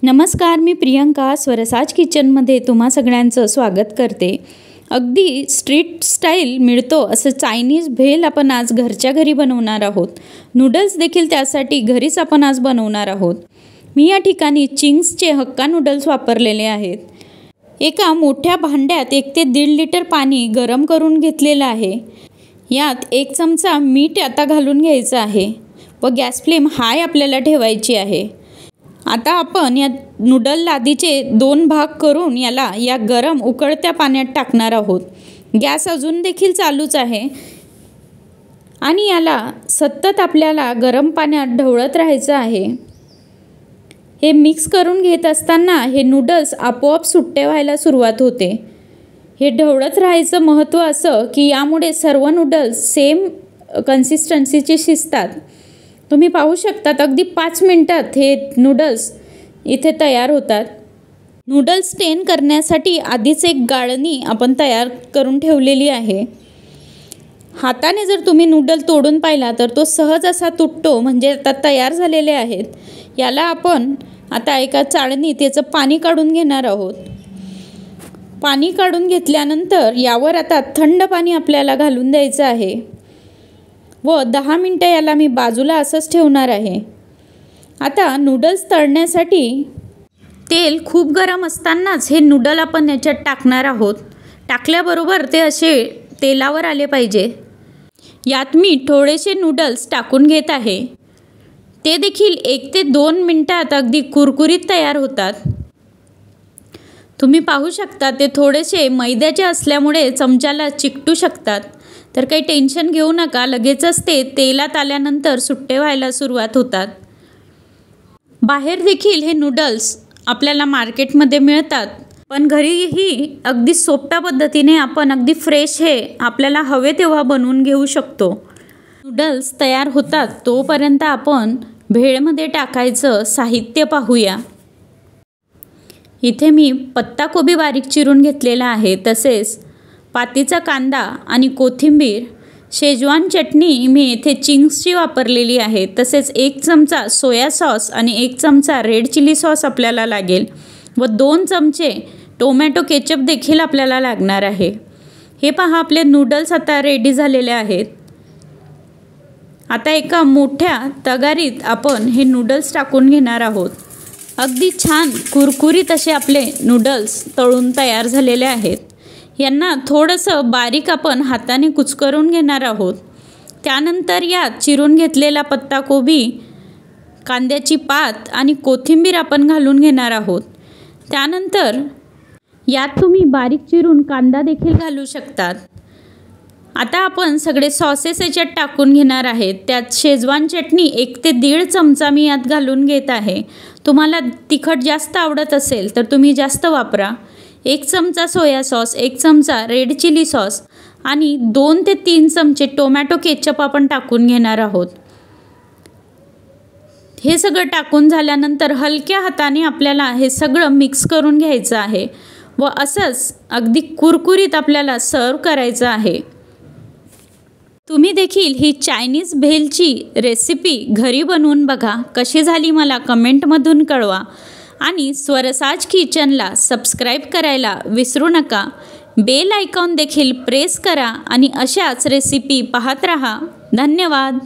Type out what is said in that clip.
नमस्कार, मी प्रियंका स्वरसाज किचनमध्ये तुम्हा सगळ्यांचं स्वागत करते। अगदी स्ट्रीट स्टाईल मिळतो असं चायनीज भेल आपण आज घरच्या घरी बनवणार आहोत। नूडल्स देखील त्यासाठी घरीच आपण आज बनवणार आहोत। मी या ठिकाणी चिंग्सचे हक्का नूडल्स वापरलेले आहेत। एका मोठ्या भांड्यात 1 ते 1.5 लिटर पाणी गरम करून घेतलेलं आहे। यात 1 चमचा मीठ आता घालून घ्यायचं आहे व गॅस फ्लेम हाय आपल्याला ठेवायची आहे। आता आपण या नूडल लादीचे 2 भाग करून याला या गरम उकळत्या पाण्यात टाकणार आहोत। गॅस अजून देखील चालूच आहे आणि याला सतत आपल्याला गरम पाण्यात ढवळत राहायचं आहे। हे मिक्स करून घेत असताना हे नूडल्स आपोआप सुट्टे व्हायला सुरुवात होते। हे ढवळत राहायचं महत्त्व असं की यामुळे सर्व नूडल्स सेम कन्सिस्टन्सीचे शिजतात। तुम्ही पाहू शकतात अगदी 5 मिनिटात हे नूडल्स इथे तयार होतात। नूडल्स स्टेन करण्यासाठी आधीच एक गाळणी आपण तयार करून ठेवलेली आहे। हाताने जर तुम्ही नूडल तोडून पाहिला तर तो सहज असा तुटतो, म्हणजे आता तयार झालेले आहेत। याला आपण आता एका चाळणीत त्याचं पाणी काढून घेणार आहोत। पाणी काढून घेतल्यानंतर यावर आता थंड पाणी आपल्याला घालून द्यायचं आहे व 10 मिनिटं याला मी बाजूला असंच ठेवणार आहे। आता नूडल्स तळण्यासाठी तेल खूप गरम असतानाच हे नूडल आपण याच्यात टाकणार आहोत। टाकल्याबरोबर ते असे तेलावर आले पाहिजे। यात मी थोडेसे नूडल्स टाकून घेत आहे। ते देखील 1 ते 2 मिनिटात अगदी कुरकुरीत तयार होतात। तुम्ही पाहू शकता ते थोडेसे मैद्याचे असल्यामुळे चमच्याला चिकटू शकतात, तर काही टेन्शन घेऊ नका, लगेचच ते तेलात आल्यानंतर सुट्टे व्हायला सुरुवात होतात। बाहेर देखील हे नूडल्स आपल्याला मार्केटमध्ये मिळतात, पण घरीही अगदी सोप्या पद्धतीने आपण अगदी फ्रेश हे आपल्याला हवे तेव्हा बनवून घेऊ शकतो। नूडल्स तयार होतात तोपर्यंत आपण भेळमध्ये टाकायचं साहित्य पाहूया। इथे मी पत्ताकोबी बारीक चिरून घेतलेला आहे, तसेच पातीचा कांदा आणि कोथिंबीर, शेजवान चटणी मी इथे चिंग्सची वापरलेली आहे, तसेच 1 चमचा सोया सॉस आणि 1 चमचा रेड चिली सॉस आपल्याला लागेल व 2 चमचे टोमॅटो केचप देखील आपल्याला लागणार आहे। हे पहा, आपले नूडल्स आता रेडी झालेले आहेत। आता एका मोठ्या तगारीत आपण हे नूडल्स टाकून घेणार आहोत। अगदी छान कुरकुरीत असे आपले नूडल्स तळून तयार झालेले आहेत। यांना थोडंसं बारीक आपण हाताने कुचकरून घेणार आहोत। त्यानंतर यात चिरून घेतलेला पत्ताकोबी, कांद्याची पात आणि कोथिंबीर आपण घालून घेणार आहोत। त्यानंतर यात तुम्ही बारीक चिरून कांदा देखील घालू शकतात। आता आपण सगळे सॉसेस याच्यात टाकून घेणार आहेत। त्यात शेजवान चटणी 1 ते 1.5 चमचा मी यात घालून घेत आहे। तुम्हाला तिखट जास्त आवडत असेल तर तुम्ही जास्त वापरा। 1 चमचा सोया सॉस, 1 चमचा रेड चिली सॉस आणि 2 ते 3 चमचे टोमॅटो केचप आपण टाकून घेणार आहोत। हे सगळं टाकून झाल्यानंतर हलक्या हाताने आपल्याला हे सगळं मिक्स करून घ्यायचं आहे व असंच अगदी कुरकुरीत आपल्याला सर्व करायचं आहे। तुम्ही देखील ही चायनीज भेलची रेसिपी घरी बनवून बघा, कशी झाली मला कमेंटमधून कळवा आणि स्वरसाज किचनला सबस्क्राईब करायला विसरू नका। बेल आयकॉन देखील प्रेस करा आणि अशाच रेसिपी पाहत रहा। धन्यवाद।